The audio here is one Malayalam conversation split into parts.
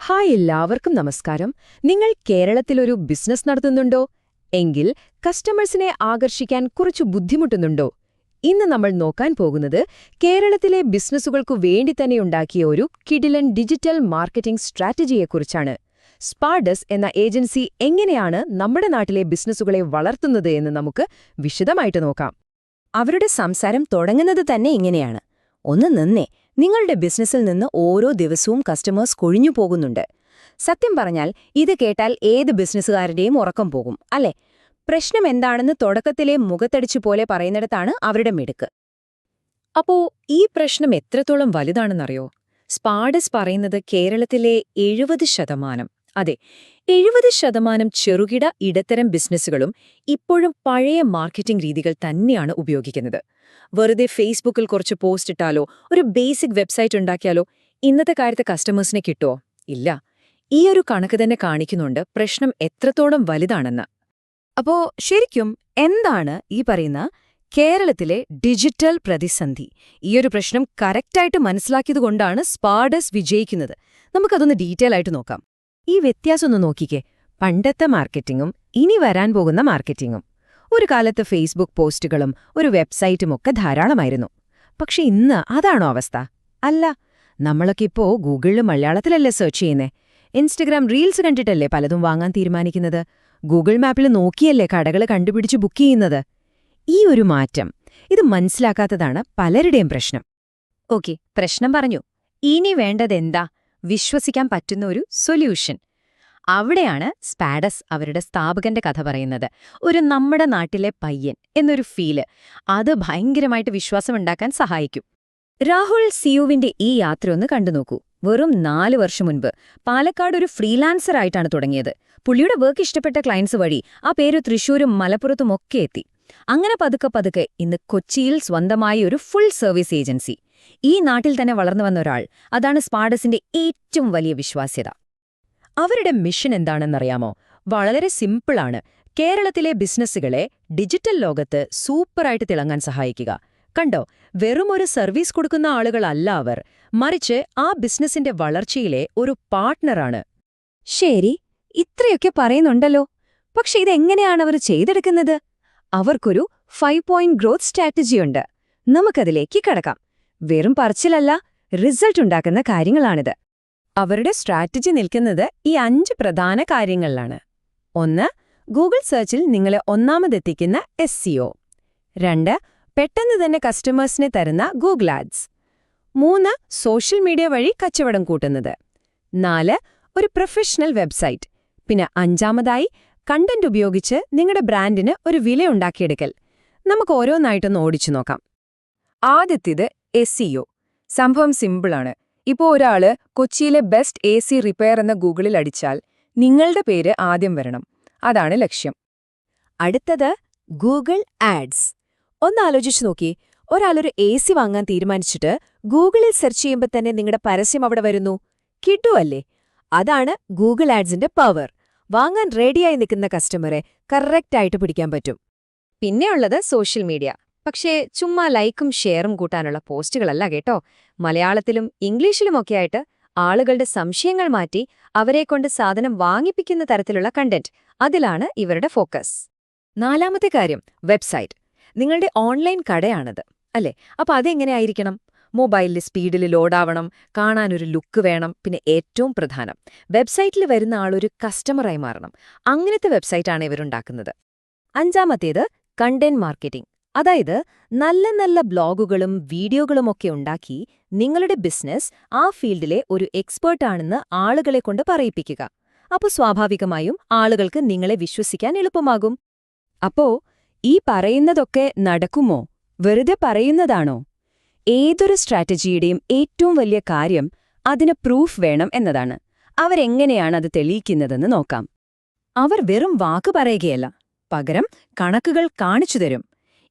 ഹായ് എല്ലാവർക്കും നമസ്കാരം. നിങ്ങൾ കേരളത്തിലൊരു ബിസിനസ് നടത്തുന്നുണ്ടോ? എങ്കിൽ കസ്റ്റമേഴ്സിനെ ആകർഷിക്കാൻ കുറച്ചു ബുദ്ധിമുട്ടുന്നുണ്ടോ? ഇന്ന് നമ്മൾ നോക്കാൻ പോകുന്നത് കേരളത്തിലെ ബിസിനസ്സുകൾക്കു വേണ്ടി തന്നെ ഉണ്ടാക്കിയ ഒരു കിടിലൻ ഡിജിറ്റൽ മാർക്കറ്റിംഗ് സ്ട്രാറ്റജിയെക്കുറിച്ചാണ്. സ്പാർഡസ് എന്ന ഏജൻസി എങ്ങനെയാണ് നമ്മുടെ നാട്ടിലെ ബിസിനസ്സുകളെ വളർത്തുന്നത് എന്ന് നമുക്ക് വിശദമായിട്ട് നോക്കാം. അവരുടെ സംസാരം തുടങ്ങുന്നത് തന്നെ ഇങ്ങനെയാണ്. ഒന്ന് നിന്നേ, നിങ്ങളുടെ ബിസിനസ്സിൽ നിന്ന് ഓരോ ദിവസവും കസ്റ്റമേഴ്സ് കൊഴിഞ്ഞു പോകുന്നുണ്ട്. സത്യം പറഞ്ഞാൽ ഇത് കേട്ടാൽ ഏത് ബിസിനസ്സുകാരുടെയും ഉറക്കം പോകും, അല്ലേ? പ്രശ്നം എന്താണെന്ന് തുടക്കത്തിലെ മുഖത്തടിച്ചു പോലെ പറയുന്നിടത്താണ് അവരുടെ മിടുക്ക്. അപ്പോ ഈ പ്രശ്നം എത്രത്തോളം വലുതാണെന്നറിയോ? സ്പാർഡസ് പറയുന്നത് കേരളത്തിലെ 70%, അതെ 70% ചെറുകിട ഇടത്തരം ബിസിനസ്സുകളും ഇപ്പോഴും പഴയ മാർക്കറ്റിംഗ് രീതികൾ തന്നെയാണ് ഉപയോഗിക്കുന്നത്. വെറുതെ ഫേസ്ബുക്കിൽ കുറച്ച് പോസ്റ്റ് ഇട്ടാലോ ഒരു ബേസിക് വെബ്സൈറ്റ് ഉണ്ടാക്കിയാലോ ഇന്നത്തെ കാര്യത്തെ കസ്റ്റമേഴ്സിനെ കിട്ടുമോ? ഇല്ല. ഈ ഒരു കണക്ക് തന്നെ കാണിക്കുന്നുണ്ട് പ്രശ്നം എത്രത്തോളം വലുതാണെന്ന്. അപ്പോ ശരിക്കും എന്താണ് ഈ പറയുന്ന കേരളത്തിലെ ഡിജിറ്റൽ പ്രതിസന്ധി? ഈയൊരു പ്രശ്നം കറക്റ്റായിട്ട് മനസ്സിലാക്കിയതുകൊണ്ടാണ് സ്പാർഡസ് വിജയിക്കുന്നത്. നമുക്കതൊന്ന് ഡീറ്റെയിൽ ആയിട്ട് നോക്കാം. ഈ വ്യത്യാസം ഒന്ന് നോക്കിക്കേ. പണ്ടത്തെ മാർക്കറ്റിംഗും ഇനി വരാൻ പോകുന്ന മാർക്കറ്റിംഗും. ഒരു കാലത്ത് ഫേസ്ബുക്ക് പോസ്റ്റുകളും ഒരു വെബ്സൈറ്റുമൊക്കെ ധാരാളമായിരുന്നു. പക്ഷെ ഇന്ന് അതാണോ അവസ്ഥ? അല്ല. നമ്മളൊക്കെ ഇപ്പോ ഗൂഗിളിൽ മലയാളത്തിലല്ലേ സെർച്ച് ചെയ്യുന്നേ? ഇൻസ്റ്റഗ്രാം റീൽസ് കണ്ടിട്ടല്ലേ പലതും വാങ്ങാൻ തീരുമാനിക്കുന്നത്? ഗൂഗിൾ മാപ്പിൽ നോക്കിയല്ലേ കടകൾ കണ്ടുപിടിച്ച് ബുക്ക് ചെയ്യുന്നത്? ഈ ഒരു മാറ്റം ഇത് മനസ്സിലാക്കാത്തതാണ് പലരുടെയും പ്രശ്നം. ഓക്കെ, പ്രശ്നം പറഞ്ഞു. ഇനി വേണ്ടതെന്താ? വിശ്വസിക്കാൻ പറ്റുന്ന ഒരു സൊല്യൂഷൻ. അവിടെയാണ് സ്പാഡസ് അവരുടെ സ്ഥാപകന്റെ കഥ പറയുന്നത്. ഒരു നമ്മുടെ നാട്ടിലെ പയ്യൻ എന്നൊരു ഫീല്, അത് ഭയങ്കരമായിട്ട് വിശ്വാസമുണ്ടാക്കാൻ സഹായിക്കും. രാഹുൽ സിയുവിന്റെ ഈ യാത്രയൊന്ന് കണ്ടുനോക്കൂ. വെറും 4 വർഷം മുൻപ് പാലക്കാട് ഒരു ഫ്രീലാൻസർ ആയിട്ടാണ് തുടങ്ങിയത്. പുള്ളിയുടെ വർക്ക് ഇഷ്ടപ്പെട്ട ക്ലയൻസ് വഴി ആ പേര് തൃശ്ശൂരും മലപ്പുറത്തുമൊക്കെ എത്തി. അങ്ങനെ പതുക്കെ പതുക്കെ ഇന്ന് കൊച്ചിയിൽ സ്വന്തമായി ഒരു ഫുൾ സർവീസ് ഏജൻസി. ഈ നാട്ടിൽ തന്നെ വളർന്നു വന്ന ഒരാൾ. അതാണ് സ്പാഡസിന്റെ ഏറ്റവും വലിയ വിശ്വാസ്യത. അവരുടെ മിഷൻ എന്താണെന്നറിയാമോ? വളരെ സിമ്പിളാണ്. കേരളത്തിലെ ബിസിനസ്സുകളെ ഡിജിറ്റൽ ലോകത്ത് സൂപ്പറായിട്ട് തിളങ്ങാൻ സഹായിക്കുക. കണ്ടോ, വെറുമൊരു സർവീസ് കൊടുക്കുന്ന ആളുകളല്ല അവർ, മറിച്ച് ആ ബിസിനസിന്റെ വളർച്ചയിലെ ഒരു പാർട്ട്ണറാണ്. ശരി, ഇത്രയൊക്കെ പറയുന്നുണ്ടല്ലോ. പക്ഷെ ഇതെങ്ങനെയാണ് അവർ ചെയ്തെടുക്കുന്നത്? അവർക്കൊരു 5 പോയിന്റ് ഗ്രോത്ത് സ്ട്രാറ്റജിയുണ്ട്. നമുക്കതിലേക്ക് കടക്കാം. വെറും പറച്ചിലല്ല, റിസൾട്ട് ഉണ്ടാക്കുന്ന കാര്യങ്ങളാണിത്. അവരുടെ സ്ട്രാറ്റജി നിൽക്കുന്നത് ഈ 5 പ്രധാന കാര്യങ്ങളിലാണ്. 1. ഗൂഗിൾ സെർച്ചിൽ നിങ്ങളെ ഒന്നാമതെത്തിക്കുന്ന SEO. 2. പെട്ടെന്ന് തന്നെ കസ്റ്റമേഴ്സിനെ തരുന്ന ഗൂഗിൾ ആഡ്സ്. 3. സോഷ്യൽ മീഡിയ വഴി കച്ചവടം കൂട്ടുന്നത്. 4. ഒരു പ്രൊഫഷണൽ വെബ്സൈറ്റ്. പിന്നെ 5. കണ്ടന്റ് ഉപയോഗിച്ച് നിങ്ങളുടെ ബ്രാൻഡിന് ഒരു വിലയുണ്ടാക്കിയെടുക്കൽ. നമുക്ക് ഓരോന്നായിട്ടൊന്ന് ഓടിച്ചു നോക്കാം. ആദ്യത്തേത് SEO. സംഭവം സിമ്പിളാണ്. ഇപ്പോ ഒരാള് കൊച്ചിയിലെ ബെസ്റ്റ് AC റിപ്പയർ എന്ന ഗൂഗിളിൽ അടിച്ചാൽ നിങ്ങളുടെ പേര് ആദ്യം വരണം. അതാണ് ലക്ഷ്യം. അടുത്തത് ഗൂഗിൾ ആഡ്സ്. ഒന്നാലോചിച്ചു നോക്കി, ഒരാളൊരു AC വാങ്ങാൻ തീരുമാനിച്ചിട്ട് ഗൂഗിളിൽ സെർച്ച് ചെയ്യുമ്പോൾ തന്നെ നിങ്ങളുടെ പരസ്യം അവിടെ വരുന്നു. കിട്ടുമല്ലേ? അതാണ് ഗൂഗിൾ ആഡ്സിന്റെ പവർ. വാങ്ങാൻ റെഡിയായി നിൽക്കുന്ന കസ്റ്റമറെ കറക്റ്റായിട്ട് പിടിക്കാൻ പറ്റും. പിന്നെയുള്ളത് സോഷ്യൽ മീഡിയ. പക്ഷേ ചുമ്മാ ലൈക്കും ഷെയറും കൂട്ടാനുള്ള പോസ്റ്റുകളല്ല കേട്ടോ. മലയാളത്തിലും ഇംഗ്ലീഷിലുമൊക്കെയായിട്ട് ആളുകളുടെ സംശയങ്ങൾ മാറ്റി അവരെക്കൊണ്ട് സാധനം വാങ്ങിപ്പിക്കുന്ന തരത്തിലുള്ള കണ്ടന്റ്. അതിലാണ് ഇവരുടെ ഫോക്കസ്. 4. കാര്യം വെബ്സൈറ്റ്. നിങ്ങളുടെ ഓൺലൈൻ കടയാണത്, അല്ലേ? അപ്പൊ അതെങ്ങനെയായിരിക്കണം? മൊബൈലിൽ സ്പീഡിൽ ലോഡാവണം, കാണാനൊരു ലുക്ക് വേണം. പിന്നെ ഏറ്റവും പ്രധാനം, വെബ്സൈറ്റിൽ വരുന്ന ആളൊരു കസ്റ്റമറായി മാറണം. അങ്ങനത്തെ വെബ്സൈറ്റാണ് ഇവരുണ്ടാക്കുന്നത്. 5. Content marketing. അതായത് നല്ല നല്ല ബ്ലോഗുകളും വീഡിയോകളുമൊക്കെ ഉണ്ടാക്കി നിങ്ങളുടെ ബിസിനസ് ആ ഫീൽഡിലെ ഒരു എക്സ്പേർട്ടാണെന്ന് ആളുകളെ കൊണ്ട് പറയിപ്പിക്കുക. അപ്പോൾ സ്വാഭാവികമായും ആളുകൾക്ക് നിങ്ങളെ വിശ്വസിക്കാൻ എളുപ്പമാകും. അപ്പോ ഈ പറയുന്നതൊക്കെ നടക്കുമോ? വെറുതെ പറയുന്നതാണോ? ഏതൊരു സ്ട്രാറ്റജിയുടെയും ഏറ്റവും വലിയ കാര്യം അതിന് പ്രൂഫ് വേണം എന്നതാണ്. അവരെങ്ങനെയാണ് അത് തെളിയിക്കുന്നതെന്ന് നോക്കാം. അവർ വെറും വാക്ക് പറയുകയല്ല, പകരം കണക്കുകൾ കാണിച്ചു തരും.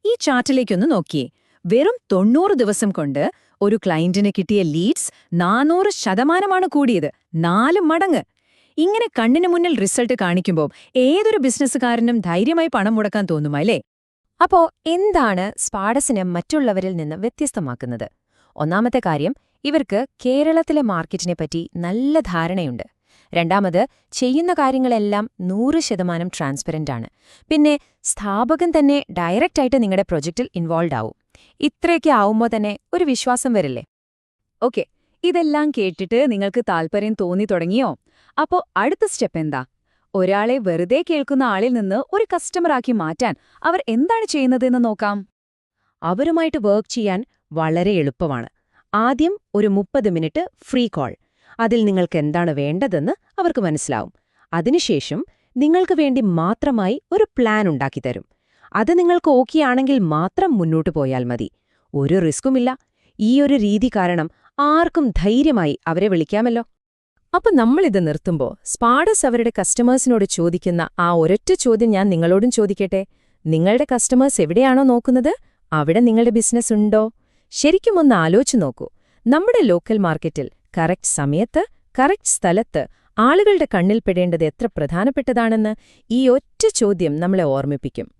ഈ ചാർട്ടിലേക്കൊന്ന് നോക്കിയേ. വെറും 90 ദിവസം കൊണ്ട് ഒരു ക്ലയന്റിന് കിട്ടിയ ലീഡ്സ് 400% കൂടിയത്. 4 മടങ്ങ്. ഇങ്ങനെ കണ്ണിനു മുന്നിൽ റിസൾട്ട് കാണിക്കുമ്പോൾ ഏതൊരു ബിസിനസ്സുകാരനും ധൈര്യമായി പണം മുടക്കാൻ തോന്നുമല്ലേ? അപ്പോ എന്താണ് സ്പാഡസിനെ മറ്റുള്ളവരിൽ നിന്ന് വ്യത്യസ്തമാക്കുന്നത്? ഒന്നാമത്തെ കാര്യം, ഇവർക്ക് കേരളത്തിലെ മാർക്കറ്റിനെപ്പറ്റി നല്ല ധാരണയുണ്ട്. രണ്ടാമത്, ചെയ്യുന്ന കാര്യങ്ങളെല്ലാം 100% ട്രാൻസ്പെറന്റ് ആണ്. പിന്നെ സ്ഥാപകൻ തന്നെ ഡയറക്റ്റായിട്ട് നിങ്ങളുടെ പ്രൊജക്റ്റിൽ ഇൻവോൾവ് ആവും. ഇത്രയൊക്കെ ആവുമ്പോൾ തന്നെ ഒരു വിശ്വാസം വരില്ലേ? ഓക്കെ, ഇതെല്ലാം കേട്ടിട്ട് നിങ്ങൾക്ക് താല്പര്യം തോന്നി തുടങ്ങിയോ? അപ്പോ അടുത്ത സ്റ്റെപ്പ് എന്താ? ഒരാളെ വെറുതെ കേൾക്കുന്ന ആളിൽ നിന്ന് ഒരു കസ്റ്റമറാക്കി മാറ്റാൻ അവർ എന്താണ് ചെയ്യുന്നതെന്ന് നോക്കാം. അവരുമായിട്ട് വർക്ക് ചെയ്യാൻ വളരെ എളുപ്പമാണ്. ആദ്യം ഒരു 30 മിനിറ്റ് ഫ്രീ കോൾ. അതിൽ നിങ്ങൾക്ക് എന്താണ് വേണ്ടതെന്ന് അവർക്ക് മനസ്സിലാവും. അതിനുശേഷം നിങ്ങൾക്ക് വേണ്ടി മാത്രമായി ഒരു പ്ലാൻ ഉണ്ടാക്കിത്തരും. അത് നിങ്ങൾക്ക് ഓക്കെ ആണെങ്കിൽ മാത്രം മുന്നോട്ട് പോയാൽ മതി. ഒരു റിസ്ക്കുമില്ല. ഈയൊരു രീതി കാരണം ആർക്കും ധൈര്യമായി അവരെ വിളിക്കാമല്ലോ. അപ്പൊ നമ്മളിത് നിർത്തുമ്പോൾ സ്പാഡസ് അവരുടെ കസ്റ്റമേഴ്സിനോട് ചോദിക്കുന്ന ആ ഒരൊറ്റ ചോദ്യം ഞാൻ നിങ്ങളോടും ചോദിക്കട്ടെ. നിങ്ങളുടെ കസ്റ്റമേഴ്സ് എവിടെയാണോ നോക്കുന്നത് അവിടെ നിങ്ങളുടെ ബിസിനസ് ഉണ്ടോ? ശരിക്കും ഒന്ന് ആലോചിച്ചു നോക്കൂ. നമ്മുടെ ലോക്കൽ മാർക്കറ്റിൽ കറക്റ്റ് സമയത്ത് കറക്റ്റ് സ്ഥലത്ത് ആളുകളുടെ കണ്ണിൽ പെടേണ്ടത് എത്ര പ്രധാനപ്പെട്ടതാണെന്ന് ഈ ഒറ്റ ചോദ്യം നമ്മളെ ഓർമ്മിപ്പിക്കും.